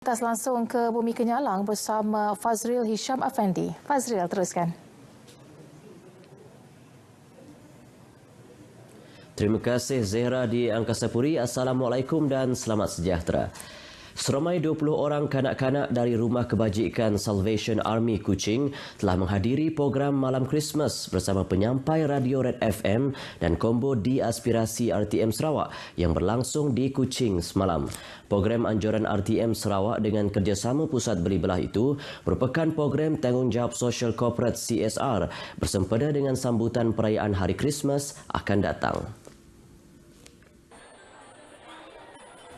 Atas langsung ke Bumi Kenyalang bersama Fazril Hisham Afendi. Fazril, teruskan. Terima kasih Zehra di Angkasa Puri. Assalamualaikum dan selamat sejahtera. Seramai 20 orang kanak-kanak dari Rumah Kebajikan Salvation Army Kuching telah menghadiri program Malam Christmas bersama penyampai Radio Red FM dan kombo di Aspirasi RTM Sarawak yang berlangsung di Kuching semalam. Program anjuran RTM Sarawak dengan kerjasama Pusat Beli Belah itu merupakan program tanggungjawab sosial korporat CSR bersempena dengan sambutan perayaan Hari Christmas akan datang.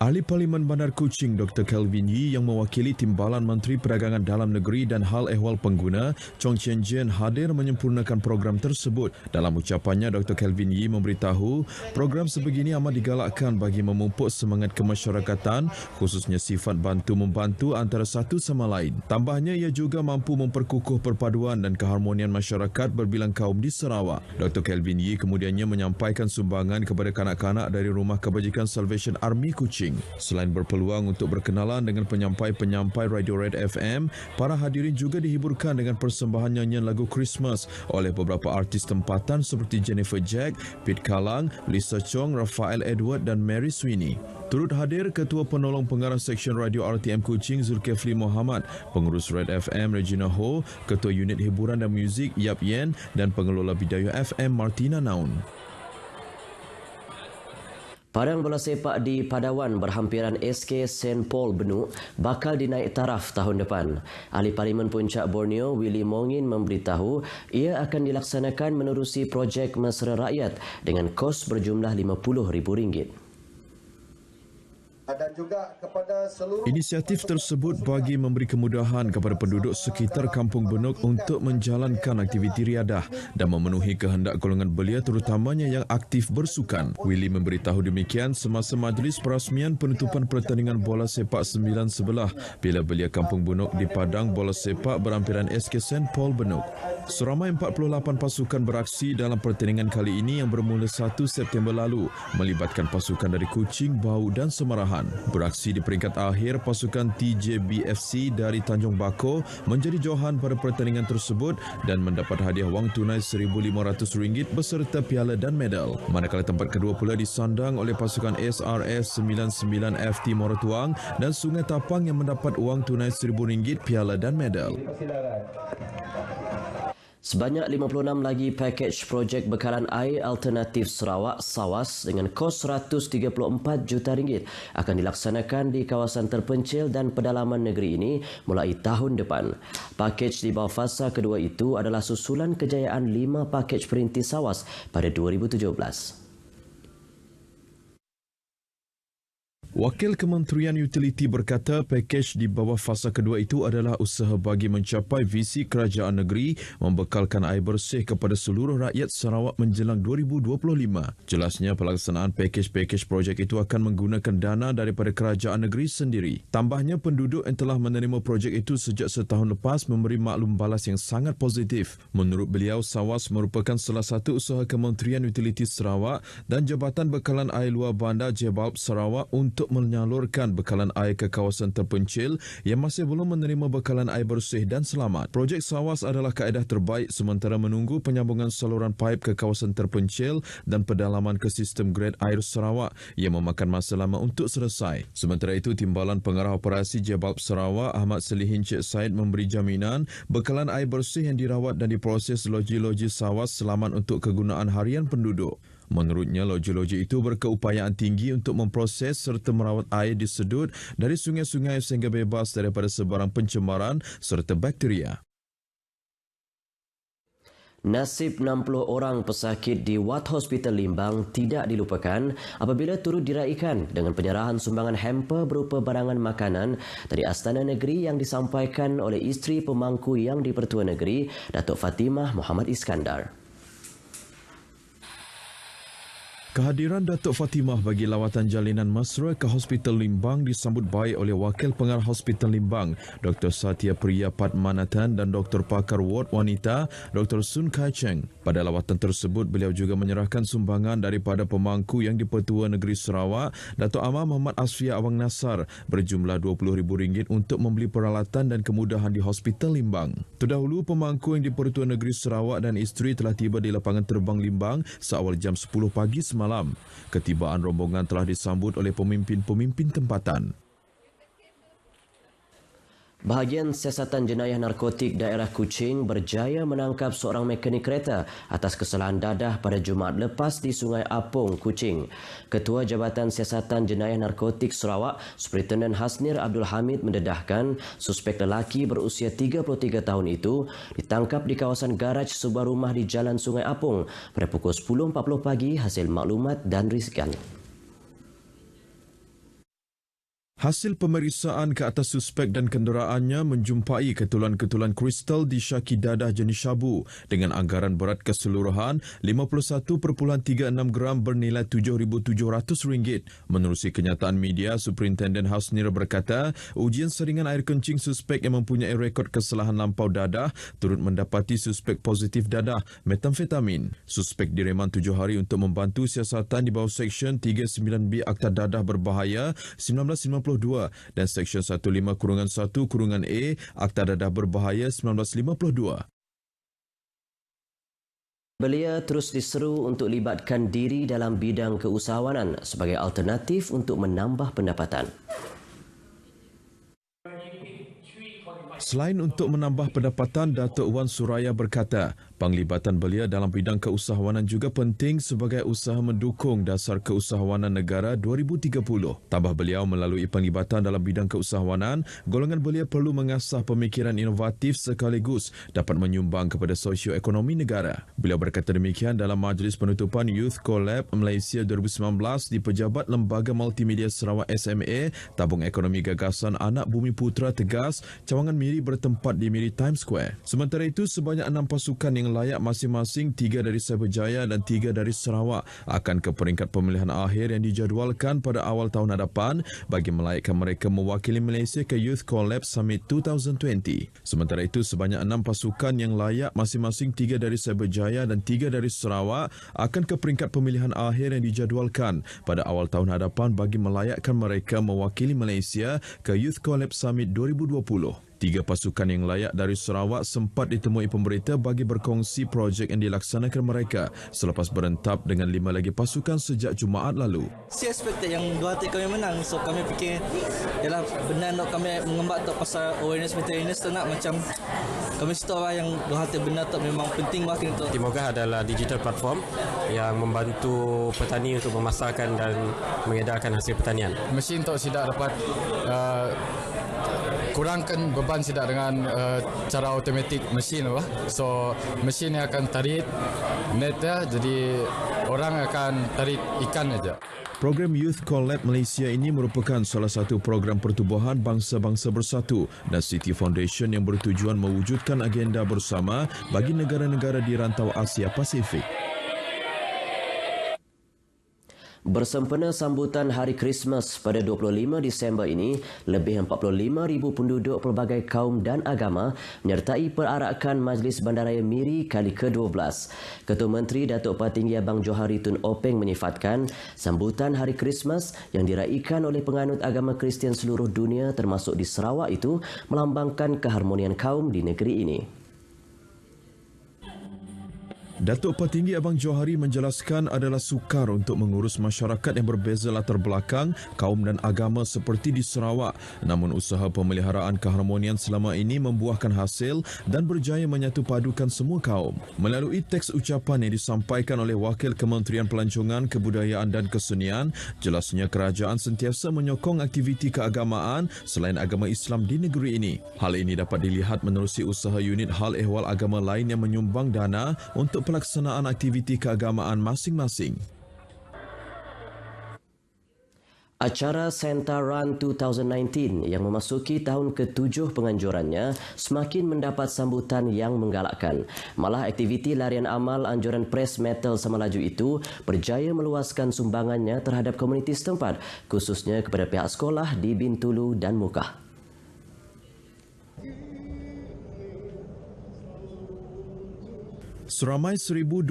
Ahli Parlimen Bandar Kuching Dr. Kelvin Yee yang mewakili Timbalan Menteri Perdagangan Dalam Negeri dan Hal Ehwal Pengguna, Chong Chen Jen, hadir menyempurnakan program tersebut. Dalam ucapannya, Dr. Kelvin Yee memberitahu program sebegini amat digalakkan bagi memupuk semangat kemasyarakatan, khususnya sifat bantu-membantu antara satu sama lain. Tambahnya, ia juga mampu memperkukuh perpaduan dan keharmonian masyarakat berbilang kaum di Sarawak. Dr. Kelvin Yee kemudiannya menyampaikan sumbangan kepada kanak-kanak dari Rumah Kebajikan Salvation Army Kuching. Selain berpeluang untuk berkenalan dengan penyampai-penyampai Radio Red FM, para hadirin juga dihiburkan dengan persembahan nyanyian lagu Christmas oleh beberapa artis tempatan seperti Jennifer Jack, Pete Kalang, Lisa Chong, Rafael Edward dan Mary Sweeney. Turut hadir Ketua Penolong Pengarah Seksyen Radio RTM Kuching Zulkifli Mohamad, Pengurus Red FM Regina Ho, Ketua Unit Hiburan dan Muzik Yap Yen dan Pengelola Bidayuh FM Martina Naun. Padang bola sepak di Padawan berhampiran SK St. Paul Benuk bakal dinaik taraf tahun depan. Ahli Parlimen Puncak Borneo, Willy Mongin memberitahu ia akan dilaksanakan menerusi projek Mesra Rakyat dengan kos berjumlah RM50,000. Dan juga kepada seluruh Inisiatif tersebut bagi memberi kemudahan kepada penduduk sekitar Kampung Benuk untuk menjalankan aktiviti riadah dan memenuhi kehendak golongan belia terutamanya yang aktif bersukan. Willy memberitahu demikian semasa majlis perasmian penutupan pertandingan bola sepak 9 sebelah bila belia Kampung Benuk di Padang bola sepak berampiran SK St. Paul Benuk. Seramai 48 pasukan beraksi dalam pertandingan kali ini yang bermula 1 September lalu melibatkan pasukan dari Kuching, Bau dan Semarahan. Beraksi di peringkat akhir, pasukan TJBFC dari Tanjung Bako menjadi johan pada pertandingan tersebut dan mendapat hadiah wang tunai RM1,500 beserta piala dan medal. Manakala tempat kedua pula disandang oleh pasukan SRF 99 FT Morotuang dan Sungai Tapang yang mendapat wang tunai RM1,000 piala dan medal. Sebanyak 56 lagi pakej projek bekalan air alternatif Sarawak SAWAS dengan kos RM134 juta akan dilaksanakan di kawasan terpencil dan pedalaman negeri ini mulai tahun depan. Pakej di bawah fasa kedua itu adalah susulan kejayaan 5 pakej perintis SAWAS pada 2017. Wakil Kementerian Utiliti berkata pakej di bawah fasa kedua itu adalah usaha bagi mencapai visi kerajaan negeri membekalkan air bersih kepada seluruh rakyat Sarawak menjelang 2025. Jelasnya pelaksanaan pakej-pakej projek itu akan menggunakan dana daripada kerajaan negeri sendiri. Tambahnya penduduk yang telah menerima projek itu sejak setahun lepas memberi maklum balas yang sangat positif. Menurut beliau, SAWAS merupakan salah satu usaha Kementerian Utiliti Sarawak dan Jabatan Bekalan Air Luar Bandar Jebalp Sarawak untuk menyalurkan bekalan air ke kawasan terpencil yang masih belum menerima bekalan air bersih dan selamat. Projek SAWAS adalah kaedah terbaik sementara menunggu penyambungan saluran paip ke kawasan terpencil dan pedalaman ke sistem grid air Sarawak yang memakan masa lama untuk selesai. Sementara itu, Timbalan Pengarah Operasi Jebalp Sarawak Ahmad Selihin Cik Said memberi jaminan bekalan air bersih yang dirawat dan diproses loji-loji SAWAS selamat untuk kegunaan harian penduduk. Menurutnya, loji-loji itu berkeupayaan tinggi untuk memproses serta merawat air di sedut dari sungai-sungai sehingga bebas daripada sebarang pencemaran serta bakteria. Nasib 60 orang pesakit di Wat Hospital Limbang tidak dilupakan apabila turut diraikan dengan penyerahan sumbangan hamper berupa barangan makanan dari Astana Negeri yang disampaikan oleh isteri pemangku Yang di-Pertua Negeri, Datuk Fatimah Muhammad Iskandar. Kehadiran Datuk Fatimah bagi lawatan jalinan mesra ke Hospital Limbang disambut baik oleh Wakil Pengarah Hospital Limbang, Dr. Satya Priya Padmanathan dan Dr. Pakar Ward Wanita, Dr. Sun Kai Cheng. Pada lawatan tersebut, beliau juga menyerahkan sumbangan daripada pemangku Yang di-Pertua Negeri Sarawak, Datuk Amar Muhammad Asfia Awang Nasar berjumlah RM20,000 untuk membeli peralatan dan kemudahan di Hospital Limbang. Terdahulu, pemangku Yang di-Pertua Negeri Sarawak dan isteri telah tiba di lapangan terbang Limbang seawal jam 10 pagi semalam. Ketibaan rombongan telah disambut oleh pemimpin-pemimpin tempatan. Bahagian Siasatan Jenayah Narkotik Daerah Kuching berjaya menangkap seorang mekanik kereta atas kesalahan dadah pada Jumaat lepas di Sungai Apung, Kuching. Ketua Jabatan Siasatan Jenayah Narkotik Sarawak, Superintendent Hasnir Abdul Hamid mendedahkan suspek lelaki berusia 33 tahun itu ditangkap di kawasan garaj sebuah rumah di Jalan Sungai Apung pada pukul 10.40 pagi hasil maklumat dan risikan. Hasil pemeriksaan ke atas suspek dan kenderaannya menjumpai ketulan-ketulan kristal di syaki dadah jenis syabu dengan anggaran berat keseluruhan 51.36 gram bernilai RM7,700. Menerusi kenyataan media, Superintendent Hasnir berkata, ujian saringan air kencing suspek yang mempunyai rekod kesalahan lampau dadah turut mendapati suspek positif dadah metamfetamin. Suspek direman 7 hari untuk membantu siasatan di bawah Seksyen 39B Akta Dadah Berbahaya 1952 dan Seksyen 15-1-A Akta Dadah Berbahaya 1952. Belia terus diseru untuk libatkan diri dalam bidang keusahawanan sebagai alternatif untuk menambah pendapatan. Selain untuk menambah pendapatan, Datuk Wan Suraya berkata, penglibatan belia dalam bidang keusahawanan juga penting sebagai usaha mendukung Dasar Keusahawanan Negara 2030. Tambah beliau, melalui penglibatan dalam bidang keusahawanan, golongan belia perlu mengasah pemikiran inovatif sekaligus dapat menyumbang kepada sosioekonomi negara. Beliau berkata demikian dalam majlis penutupan Youth Collab Malaysia 2019 di Pejabat Lembaga Multimedia Sarawak SMA, Tabung Ekonomi Gagasan Anak Bumi Putra Tegas, Cawangan Miri bertempat di Miri Times Square. Sementara itu, sebanyak 6 pasukan yang layak masing-masing, 3 dari Cyberjaya dan 3 dari Sarawak akan ke peringkat pemilihan akhir yang dijadualkan pada awal tahun hadapan bagi melayakkan mereka mewakili Malaysia ke Youth Collab Summit 2020. Sementara itu, sebanyak 6 pasukan yang layak masing-masing, 3 dari Cyberjaya dan 3 dari Sarawak akan ke peringkat pemilihan akhir yang dijadualkan pada awal tahun hadapan bagi melayakkan mereka mewakili Malaysia ke Youth Collab Summit 2020. 3 pasukan yang layak dari Sarawak sempat ditemui pemberita bagi berkongsi projek yang dilaksanakan mereka selepas berentap dengan 5 lagi pasukan sejak Jumaat lalu. Saya expected yang dua hati kami menang, so kami fikir ialah benar nak kami mengembak tu pasal awareness tu nak macam kami tahu lah yang dua hati benar tu memang penting banget tu. Timogah adalah digital platform yang membantu petani untuk memasarkan dan mengedarkan hasil pertanian. Mesin untuk sidak dapat kurangkan beban sidak dengan cara automatik mesin lah. So mesin yang akan tarik net dia, jadi orang akan tarik ikan aja. Program Youth Collab Malaysia ini merupakan salah satu program pertubuhan bangsa-bangsa bersatu dan City Foundation yang bertujuan mewujudkan agenda bersama bagi negara-negara di rantau Asia Pasifik. Bersempena sambutan Hari Krismas pada 25 Disember ini, lebih 45,000 penduduk pelbagai kaum dan agama menyertai perarakan Majlis Bandaraya Miri kali ke-12. Ketua Menteri Datuk Patinggi Abang Johari Tun Openg menyifatkan sambutan Hari Krismas yang diraikan oleh penganut agama Kristian seluruh dunia termasuk di Sarawak itu melambangkan keharmonian kaum di negeri ini. Datuk Patinggi Abang Johari menjelaskan adalah sukar untuk mengurus masyarakat yang berbeza latar belakang, kaum dan agama seperti di Sarawak. Namun usaha pemeliharaan keharmonian selama ini membuahkan hasil dan berjaya menyatupadukan semua kaum. Melalui teks ucapan yang disampaikan oleh Wakil Kementerian Pelancongan, Kebudayaan dan Kesenian, jelasnya kerajaan sentiasa menyokong aktiviti keagamaan selain agama Islam di negeri ini. Hal ini dapat dilihat menerusi usaha unit hal ehwal agama lain yang menyumbang dana untuk pelaksanaan aktiviti keagamaan masing-masing. Acara Santa Run 2019 yang memasuki tahun ke-7 penganjurannya semakin mendapat sambutan yang menggalakkan. Malah aktiviti larian amal anjuran Press Metal Samalaju itu berjaya meluaskan sumbangannya terhadap komuniti setempat, khususnya kepada pihak sekolah di Bintulu dan Mukah. Seramai 1,280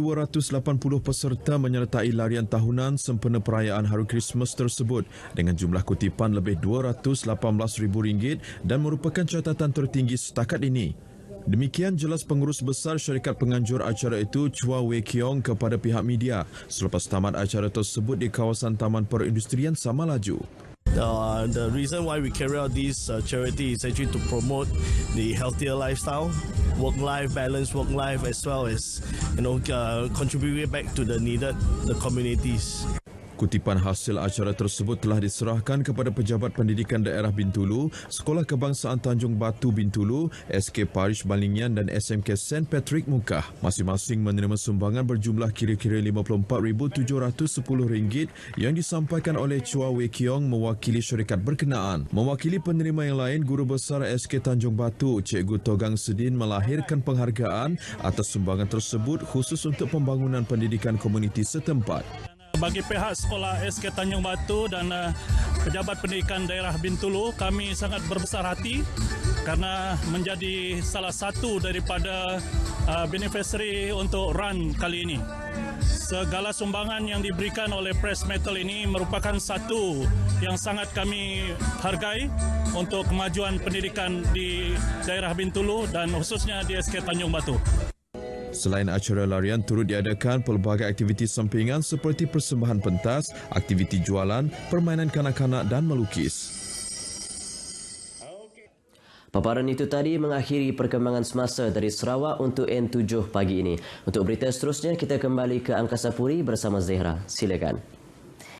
peserta menyertai larian tahunan sempena perayaan Hari Krismas tersebut dengan jumlah kutipan lebih RM218,000 dan merupakan catatan tertinggi setakat ini. Demikian jelas pengurus besar syarikat penganjur acara itu, Chua Wei Kiong, kepada pihak media selepas tamat acara tersebut di kawasan Taman Perindustrian Samalaju. The reason why we carry out this charity is actually to promote the healthier lifestyle, work-life balance, work-life, as well as contribute back to the communities. Kutipan hasil acara tersebut telah diserahkan kepada Pejabat Pendidikan Daerah Bintulu, Sekolah Kebangsaan Tanjung Batu Bintulu, SK Parish Balingian dan SMK St. Patrick Mukah. Masing-masing menerima sumbangan berjumlah kira-kira RM54,710 yang disampaikan oleh Chua Wei Kiong mewakili syarikat berkenaan. Mewakili penerima yang lain, Guru Besar SK Tanjung Batu, Cikgu Togang Sedin melahirkan penghargaan atas sumbangan tersebut khusus untuk pembangunan pendidikan komuniti setempat. Bagi pihak sekolah SK Tanjung Batu dan Pejabat Pendidikan Daerah Bintulu, kami sangat berbesar hati kerana menjadi salah satu daripada beneficiary untuk run kali ini. Segala sumbangan yang diberikan oleh Press Metal ini merupakan satu yang sangat kami hargai untuk kemajuan pendidikan di daerah Bintulu dan khususnya di SK Tanjung Batu. Selain acara larian, turut diadakan pelbagai aktiviti sampingan seperti persembahan pentas, aktiviti jualan, permainan kanak-kanak dan melukis. Paparan itu tadi mengakhiri perkembangan semasa dari Sarawak untuk N7 pagi ini. Untuk berita seterusnya, kita kembali ke Angkasa Puri bersama Zehra. Silakan.